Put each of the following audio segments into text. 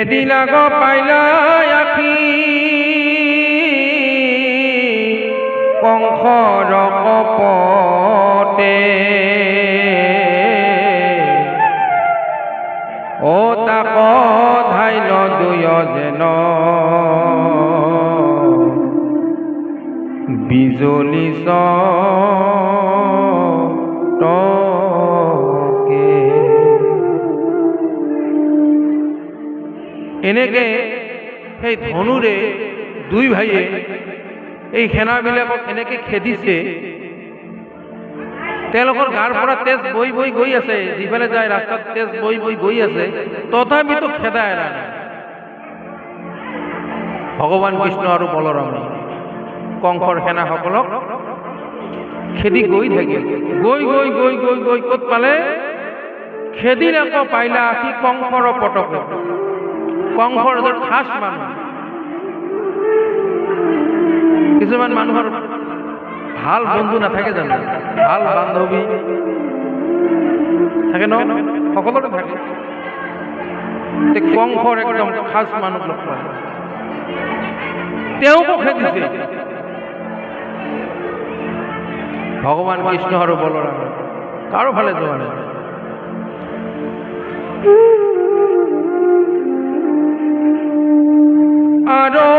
খেদি লাগ পাইলা আখি কংসৰ কপতে ও তাক ধাইল দুয় যেন বিজুলি চটকে। এনেকে সেই ধনুৰে দুই ভাইয়ে এই সেনাবিলাকক এনেকে খেদিছে, তেওঁলোকৰ গাৰ পৰা তেজ বৈ বৈ গৈ আছে, যিফালে যায় ৰাস্তাত তেজ বৈ বৈ গৈ আছে, তথাপিতো খেদা এৰা নাই। ভগৱান কৃষ্ণ আৰু বলৰামে কংসৰ সেনাসকলক খেদি গৈ থাকিল, গৈ গৈ গৈ গৈ গৈ ক'ত পালে? খেদি আকৌ পাইলা আখি কংসৰ পটকে। কংসৰ এজন খাস মানুহ। কিছুমান মানুহৰ ভাল বন্ধু নাথাকে জানো, ভাল বান্ধৱী থাকে ন, সকলোতে থাকে। কংসৰ একদম খাস মানুহ লগ পালে, তেওঁকো খেদিছে ভগৱান কৃষ্ণ আৰু বলৰাম, কাৰো ফালে যোৱা নাই। আৰু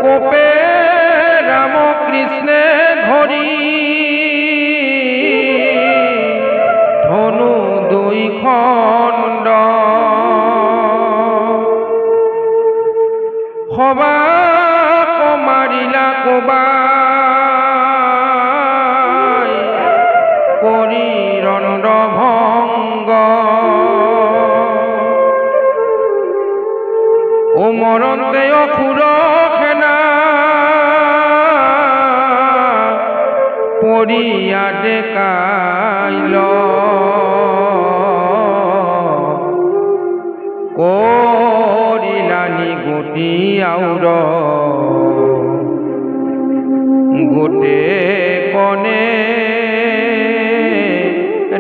কোপে ৰাম কৃষ্ণে ধৰি ধনু দুই খণ্ড সবা মাৰিলা কোবাই কৰি ৰণ্ড ভংগ উমৰন্তে অসুৰ সেনা পৰিয়া ডেকাইল কৰিলানি গতি আউৰ গোটে কনে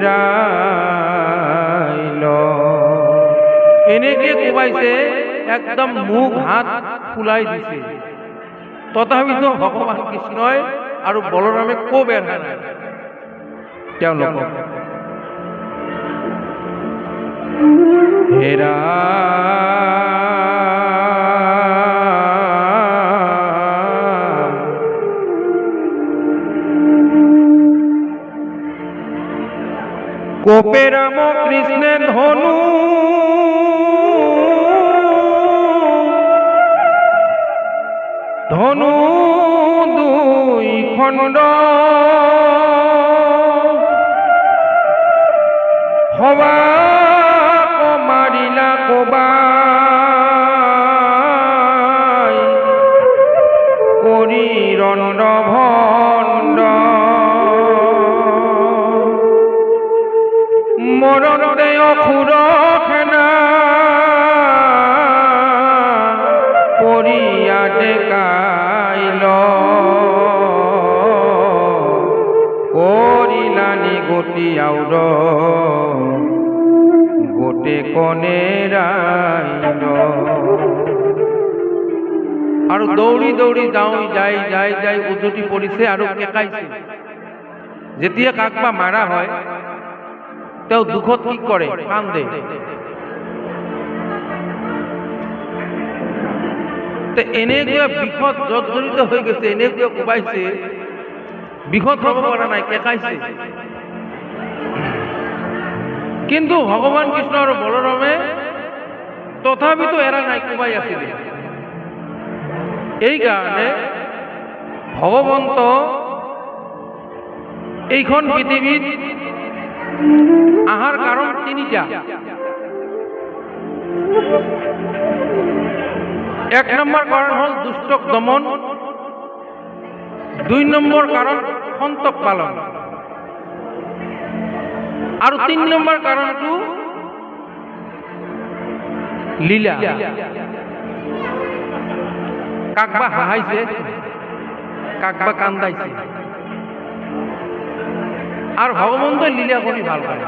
ৰাইল। এনেকে কোবাইছে, একদম মুখ হাত ফুলাই দিছে, তথাপিতো ভগৱান কৃষ্ণই আৰু বলৰামে কোব এৰা নাই তেওঁলোকক। হেৰা কোপে ৰাম কৃষ্ণে ধনু ধনু দুই খণ্ড সবা মাৰিলা কোবাই কৰি ৰণ্ড ভণ্ড মৰণতে অসুৰ সেনা পৰিয়া ডেকাইল কৰিলানি গতি আউৰ গোটে কনে ৰাইল। আৰু দৌৰি দৌৰি যাই যাই যাই উজুটি পৰিছে আৰু কেকাইছে। যেতিয়া কাকবা মাৰা হয় তেওঁ দুখত কি কৰে? কান্দে। এনেকুৱা বিষত জৰ্জৰিত হৈ গৈছে, এনেকুৱা কোবাইছে, বিষত হ'ব পৰা নাই, কেকাইছে। কিন্তু ভগৱান কৃষ্ণ আৰু বলৰামে তথাপিতো এৰা নাই, কোবাই আছিলে। এই কাৰণে ভগৱন্ত এইখন পৃথিৱীত আহাৰ কাৰণ তিনিটা। এক নম্বৰ কাৰণ হ'ল দুষ্টক দমন, দুই নম্বৰ কাৰণ সন্তক পালন, আৰু তিন নম্বৰ কাৰণটো লীলা। কাকবা হাহাইছে, কাকবা কান্দাইছে। আৰু ভগৱন্তই লীলা কৰি ভাল পায়।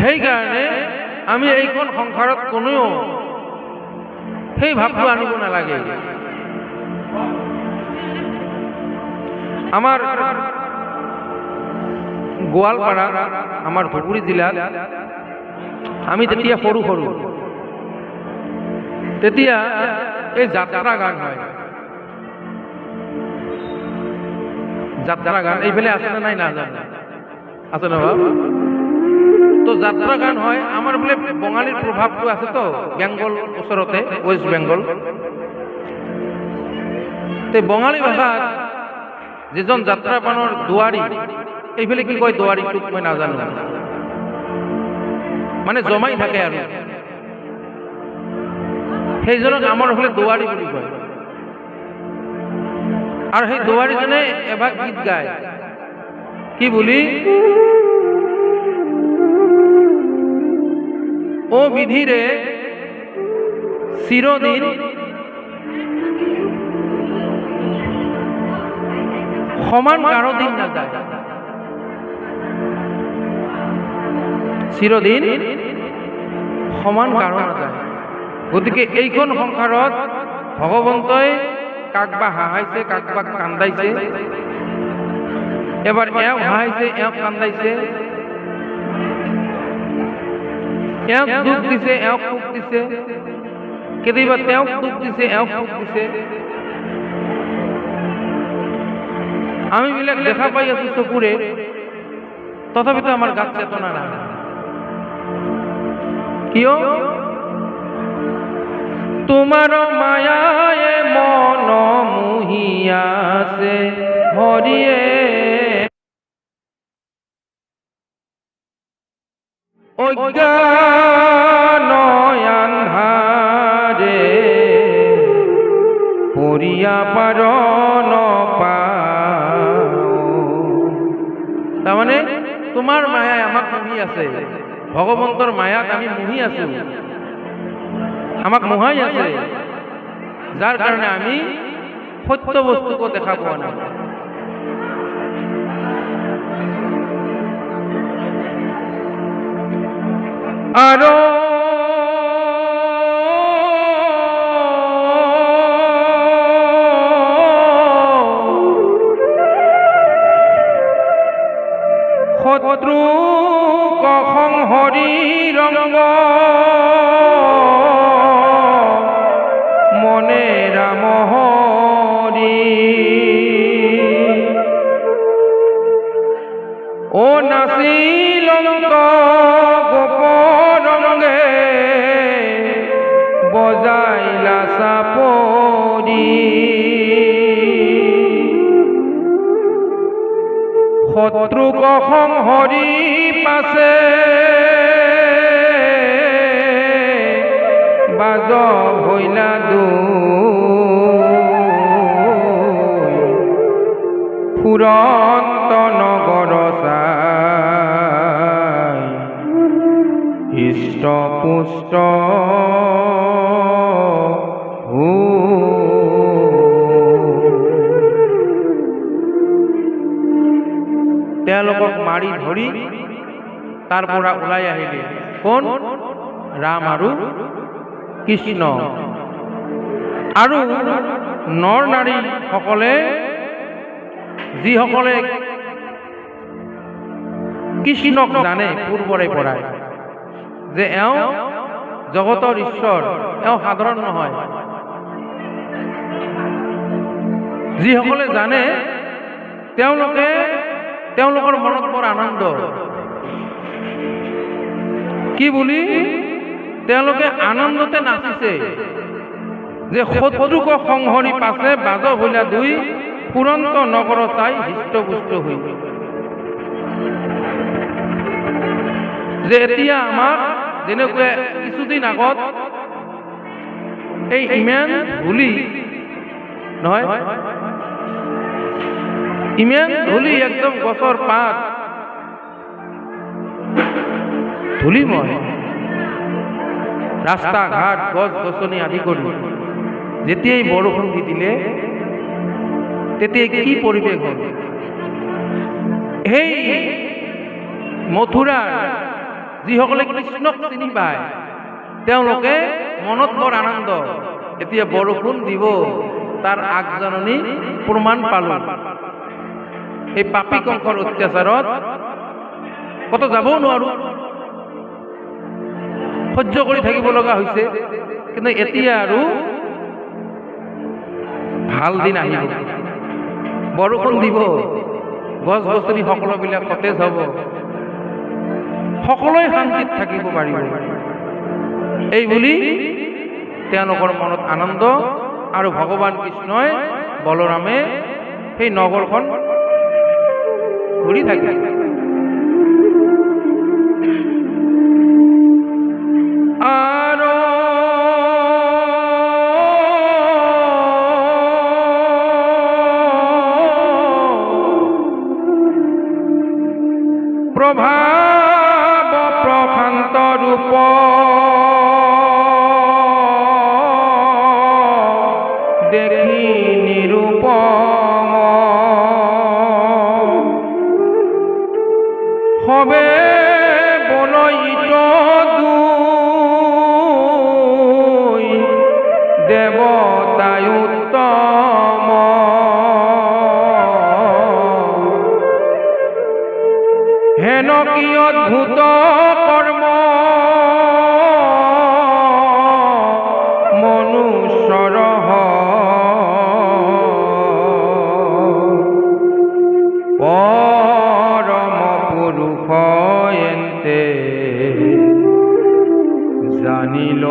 সেইকাৰণে আমি এইখন সংসাৰত কোনেও সেই ভাৱটো আনিব নালাগে। আমাৰ গোৱালপাৰা, আমাৰ ধুবুৰী জিলাত আমি তেতিয়া সৰু সৰু, তেতিয়া এই যাত্ৰা গান হয়। যাত্ৰা গান এইফালে আছে নে নাই নাজানো, আছে ন? তো যাত্ৰা গান হয়। আমাৰ বোলে বঙালীৰ প্ৰভাৱটো আছে তো, বেংগল ওচৰতে, ৱেষ্ট বেংগল। বঙালী ভাষাত যিজন যাত্ৰাপানৰ দুৱাৰী, এইফালে কি কয় দুৱাৰীটোক মই নাজানো, মানে জমাই থাকে আৰু সেইজনক আমাৰ ফালে দুৱাৰী বুলি কয়। আৰু সেই দুৱাৰীজনে এভাগ গীত গায়, কি বুলি? ও বিধিৰে চিৰদিন সমান কাৰো দিন নাযায়, চিৰদিন সমান কাৰো নাযায়। গতিকে এইখন সংসাৰত ভগৱন্তই কাকবা হাঁহাইছে, কাকবা কান্দাইছে, এবাৰ এওঁ হাঁহাইছে, এওঁ কান্দাইছে, এওঁক দুখ দিছে, এওঁক সুখ দিছে, কেতিয়াবা তেওঁক দুখ দিছে, এওঁক সুখ দিছে। আমি বিলাক দেখা পাই আছো চকুৰে, তথাপিতো আমাৰ গাত চেতনা নাই। কিয়? তোমাৰ মায়ায়ে মন মুহিয়াছে হৰিয়ে, অজ্ঞান আন্ধাৰে পৰিয়া পাৰ নপাওঁ। তাৰমানে তোমাৰ মায়াই আমাক মুহি আছে, ভগৱন্তৰ মায়াত আমি মুহি আছো, আমাক মোহাই আছে, যাৰ কাৰণে আমি সত্য বস্তুকো দেখা পোৱা নাই। আৰু শত্ৰু সংহৰি ৰংগ মনে ৰাম হৰি, ও নাচিলন্ত গোপৰঙ্গে বজাইলা চাপৰি, শত্ৰুক সংহৰি পাছে বাজ হইলা ফুৰন্ত নগৰ চাই হৃষ্ট পুষ্ট তেওঁলোকক মাৰি ধৰি তাৰ পৰা ওলাই আহিলে কোন? ৰাম আৰু কৃষ্ণ। আৰু নৰ নাৰী সকলে, যিসকলে কৃষ্ণক জানে পূৰ্বৰে পৰাই যে এওঁ জগতৰ ঈশ্বৰ, এওঁ সাধাৰণ নহয়, যিসকলে জানে তেওঁলোকৰ মনত বৰ আনন্দ। কি বুলি? তেওঁলোকে আনন্দতে নাচিছে যে শত্ৰুক সংহৰি পাছে বাজ হইলা দুই ফুৰন্ত নগৰ চাই হৃষ্টপুষ্ট হৈ। যে এতিয়া আমাক যেনেকৈ কিছুদিন আগত এই ইমান ধূলি নহয়, ইমান ধূলি, একদম গছৰ পাত ধূলিময়, ৰাস্তা ঘাট গছ গছনি আদি কৰি যেতিয়াই বৰষুণ দি দিলে তেতিয়া কি পৰিৱেশ হ'ল। সেই মথুৰাৰ যিসকলে কৃষ্ণক চিনি পায় তেওঁলোকে মনত বৰ আনন্দ, এতিয়া বৰষুণ দিব তাৰ আগজাননী প্ৰমাণ পালো। এই পাপী কংসৰ অত্যাচাৰত কত যাবও নোৱাৰো, সহ্য কৰি থাকিব লগা হৈছে। কিন্তু এতিয়া আৰু ভাল দিন আহিব, বৰষুণ দিব, গছ গছনি সকলোবিলাক সতেজ হ'ব, সকলোৱে শান্তিত থাকিব পাৰিব। এই বুলি তেওঁলোকৰ মনত আনন্দ। আৰু ভগৱান কৃষ্ণই বলৰামে সেই নগৰখন ঘূৰি থাকে। আৰু প্ৰভাৱ প্ৰশান্ত ৰূপ দেখি নিৰূপম হবে বলয়িত দুই দেৱতায় উত্তম। হেন কি অদ্ভুত কৰ্ম মনুষ্যৰ পৰম পুৰুষ এন্তে জানিল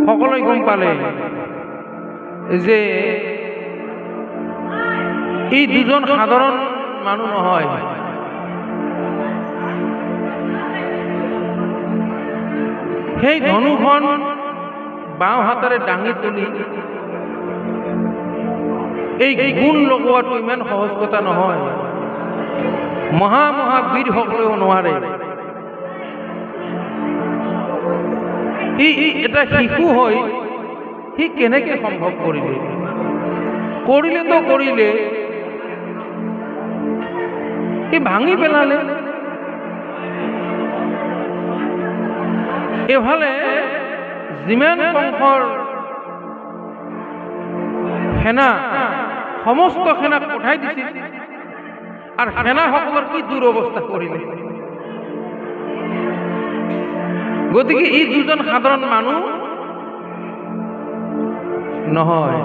সকলোৱে গম পালে যে এই দুজন সাধাৰণ মানুহ নহয়, সেই ধনুখন বাওঁ হাতেৰে দাঙি তুলি এই গুণ লগোৱাটো ইমান সহজ কথা নহয়। মহা মহাবীৰ সকলেও নোৱাৰে। সি এটা শিশু হৈ সি কেনেকে সম্ভৱ কৰিলে? কৰিলেতো কৰিলে, সি ভাঙি পেলালে। এফালে যিমান কংসৰ সেনা সমস্ত সেনাক পঠাই দিছিল, আৰু সেনাসকলৰ কি দুৰৱস্থা কৰিলে। গতিকে এই দুজন সাধাৰণ মানুহ নহয়।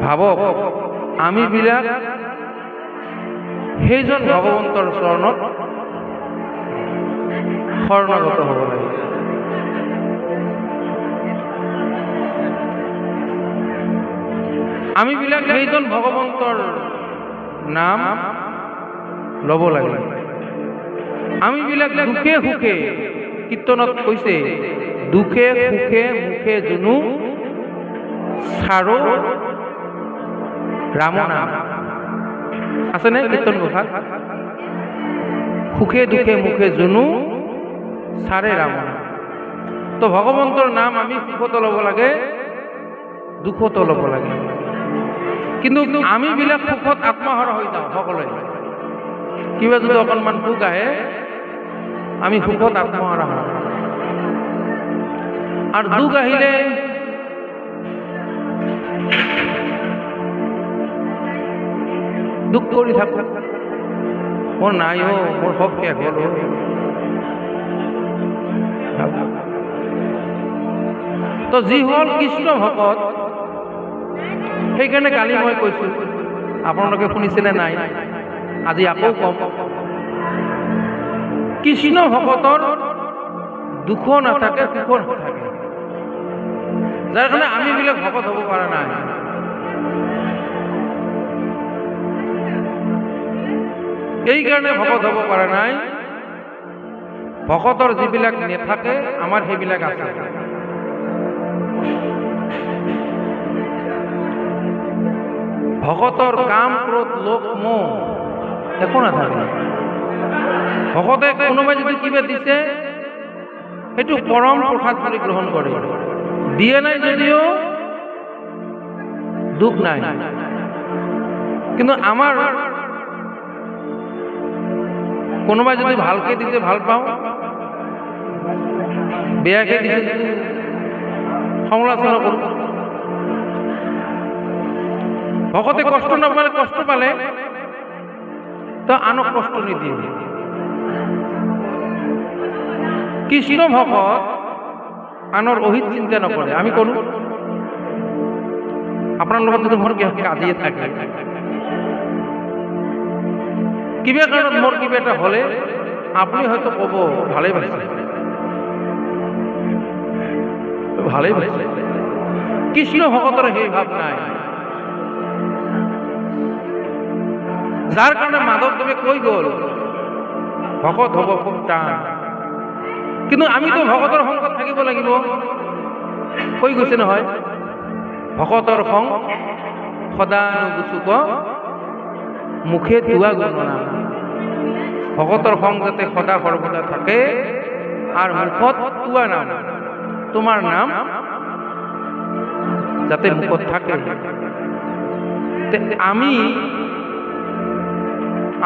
ভাবক, আমি বিলাক সেইজন ভগৱন্তৰ চৰণত শৰণাগত হ'ব লাগে। আমি বিলাক সেইজন ভগৱন্তৰ নাম ল'ব লাগে। আমি বিলাক দুখে সুখে, কীৰ্তনত কৈছে, দুখে সুখে মুখে জুনু চাৰো ৰাম নাম। আছেনে কীৰ্তন ঘোষাত? সুখে দুখে মুখে জুনু চাৰে ৰাম নাম। তো ভগৱন্তৰ নাম আমি সুখতো ল'ব লাগে, দুখতো ল'ব লাগে। কিন্তু আমি বিলাক সুখত আত্মহাৰা হৈ যাওঁ সকলোৱে। কিবা যদি অকণমান সুখ আহে আমি সুখত আত্মহাৰা হওঁ, আৰু দুখ আহিলে দুখ কৰি থাকো, মোৰ নাই অ, মোৰ সব শেষ হ'ল। তো যি হ'ল কৃষ্ণ ভকত, সেইকাৰণে কালি মই কৈছো, আপোনালোকে শুনিছেনে নাই, আজি আকৌ কম। কৃষ্ণ ভকতৰ দুখ নাথাকে, সুখ নাথাকে, যাৰ কাৰণে আমি বিলাক ভকত হ'ব পৰা নাই। এই কাৰণে ভকত হ'ব পৰা নাই, ভকতৰ যিবিলাক নাথাকে আমাৰ সেইবিলাক আছে। ভকতৰ কাম, ক্ৰোধ, লোভ, মোহ একো নাথাকে। ভকতে কোনোবাই যদি কিবা দিছে সেইটো পৰম প্ৰসাদ বুলি গ্ৰহণ কৰে, দিয়ে নাই যদিও দুখ নাই। কিন্তু আমাৰ কোনোবাই যদি ভালকে দিছে ভাল পাওঁ, বেয়াকে দিছে সমালোচনা কৰোঁ। ভকতে কষ্ট নাপালে, কষ্ট পালে তো আনক কষ্ট নিদিয়ে। কৃষ্ণ ভকত আনৰ অহিত চিন্তা নকৰে। আমি কৰো আপোনাৰ লগত যদি মোৰ কাজিয়ে থাকে, কিবা কাৰণত মোৰ কিবা এটা হলে আপুনি হয়তো কব ভালেই পাইছে, ভালেই পাইছে। কৃষ্ণ ভকতৰ সেই ভাৱ নাই, যাৰ কাৰণে মাধৱদেৱে কৈ গ'ল ভকত হব খুব টান। কিন্তু আমিতো ভকতৰ সংগত থাকিব লাগিব, কৈ গৈছে নহয়, ভকতৰ সং সদানুগুচুক মুখে ধোৱা গুণনা। ভকতৰ সং যাতে সদা সৰ্বদা থাকে আর মুখত তুয়া নাম, তোমার নাম যাতে মুখত থাকে। আমি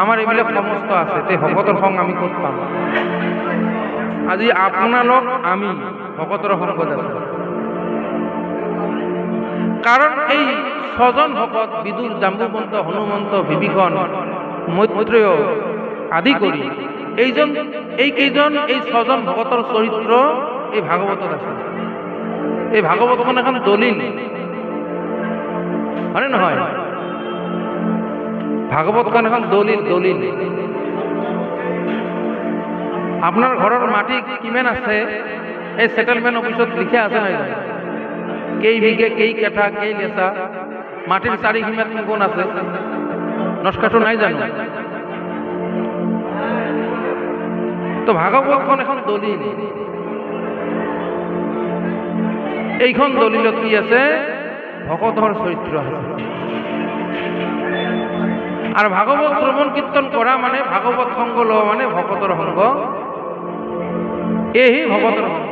আমার এইবিলাক সমস্ত আছে, তে ভকতৰ সং আমি ক'ত পাম? আজি আপোনালোক আমি ভকতৰ সংগত আছো, কাৰণ এই ছজন ভকত বিদুৰ, জাম্বুবন্ত, হনুমন্ত, বিভীষণ, মৈত্ৰেয় আদি কৰি এইকেইজন এই ছজন ভকতৰ চৰিত্ৰ এই ভাগৱতত আছে। এই ভাগৱতখন এখন দলিল, হয়নে নহয়? ভাগৱতখন এখন দলিল। আপনার ঘরের মাটি কিমান আছে এই সেটেলমেন্ট অফিসত লিখে আছে নাই? কেই বিঘে, কেই কেঠা, কেই লেচা, মাটির চারি সীমাত কোন আছে? নস্কাটো নাই জানো? তো ভাগৱতখন এখন দলিল। এইখন দলিলত কি আছে? ভকতৰ চৰিত্ৰ আছে। আৰ ভাগৱত শ্ৰবণ কীৰ্তন কৰা মানে, ভাগৱত সংগ লওয়া মানে ভকতৰ সংগ, এই ভকতৰ সংগ।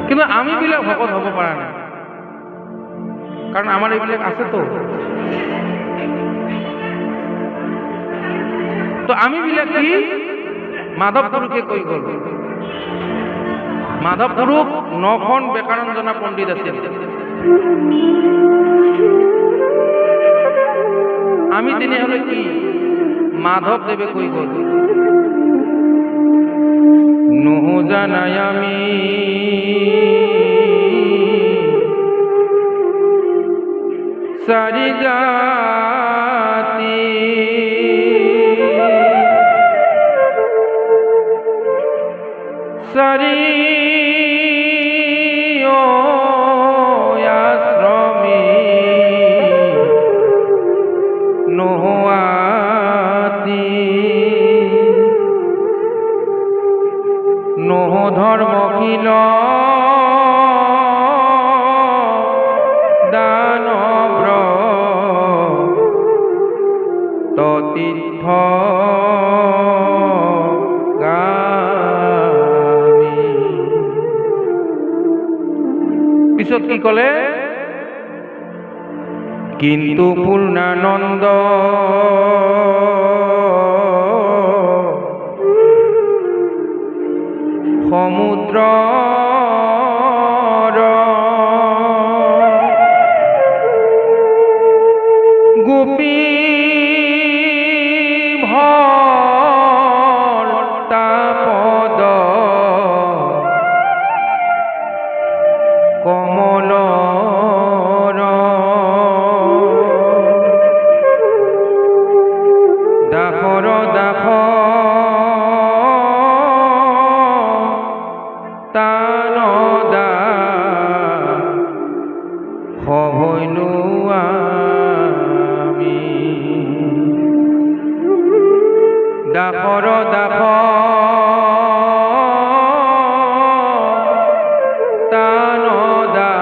কিন্তু আমি বিলাক ভকত হব পাৰা না, কাৰণ আমাৰ এইবিলাক আছে। তো আমি বিলাক কি মাধৱ গুৰুকে কৈ গল। মাধৱ গুৰুক 9খন ব্যাকৰণ জনা পণ্ডিত আছিল। আমি তেনেহলে কি মাধৱ দেৱে কৈ গল, নহো জানাই আমি চারি জাতি, চারি আশ্রমী নোহাতি, নোহ ধর্ম কিল দানব্র তীর্থ গামী। পিছত কি কলে? কিন্তু পূর্ণানন্দ সমুদ্র গোপী ভট্টাপদ কমল দাসর দাস তানদা হইনু আমি, দাসর দাস তানদা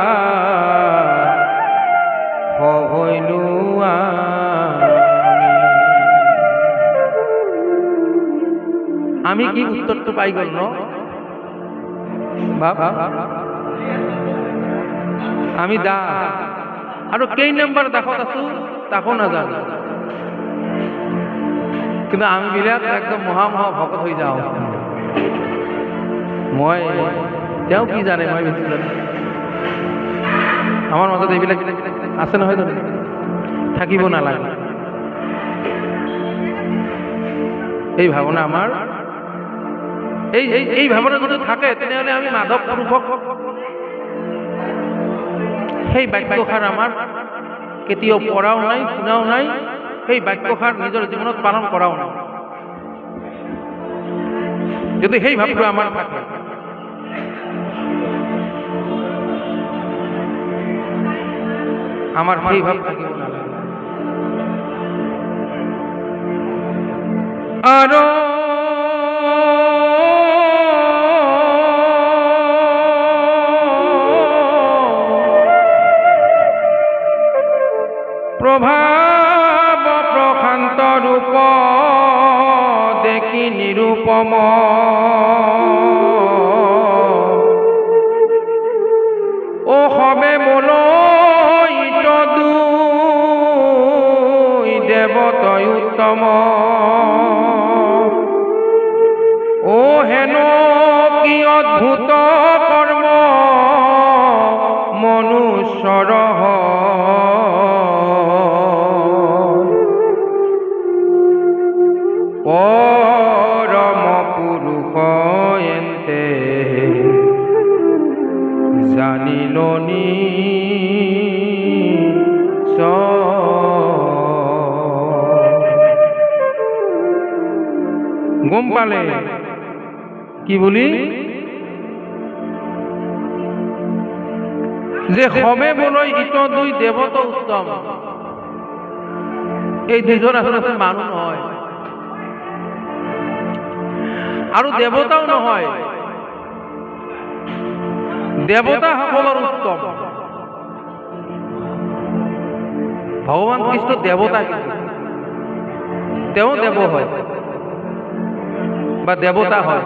হইনু আমি। আমি কি উত্তৰটো পাই গ'ল ন আমি দাস আৰু কেই নম্বৰ দাসত আছো তাকো নাজানো কিন্তু আমি বিলাক একদম মহা ভকত হৈ যাওঁ মই তেওঁ কি জানে মই বেছি জানো আমাৰ মাজত এইবিলাক আছে নহয় জানো থাকিব নালাগে এই ভাৱনা আমাৰ এই ভাৱনা যদি থাকে তেনেহ'লে আমি মাধৱ পুৰুষক সেই বাক্যষাৰ আমাৰ কেতিয়াও পঢ়াও নাই শুনাও নাই সেই বাক্যষাৰ নিজৰ জীৱনত পালন কৰাও নাই যদি সেই ভাৱটো আমাৰ থাকে আমাৰ সেই ভাৱ থাকিব নালাগে আৰু প্ৰভাৱ প্ৰশান্ত ৰূপ দেখি নিৰূপম ও সবে বোলৈ দুই দেৱতয় উত্তম ও হেন কি অদ্ভুত কৰ্ম মনুষ্যৰ পৰম পুৰুষ এন্তে জানিলনি গম পালে কি বুলি যে সবে বোলৈ ইট দুই দেৱত উত্তম এই দুজন আচলতে মানুহ নহয় আৰু দেৱতাও নহয় দেৱতাসকলৰ উত্তম ভগৱান কৃষ্ণ দেৱতা কিন্তু তেওঁ দেৱ হয় বা দেৱতা হয়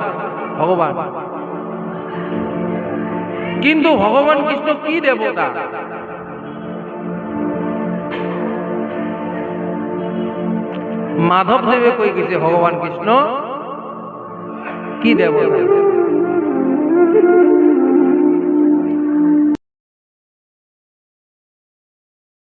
ভগৱান কিন্তু ভগৱান কৃষ্ণ কি দেৱতা মাধৱদেৱে কৈ গৈছে ভগৱান কৃষ্ণ কি দেৱতা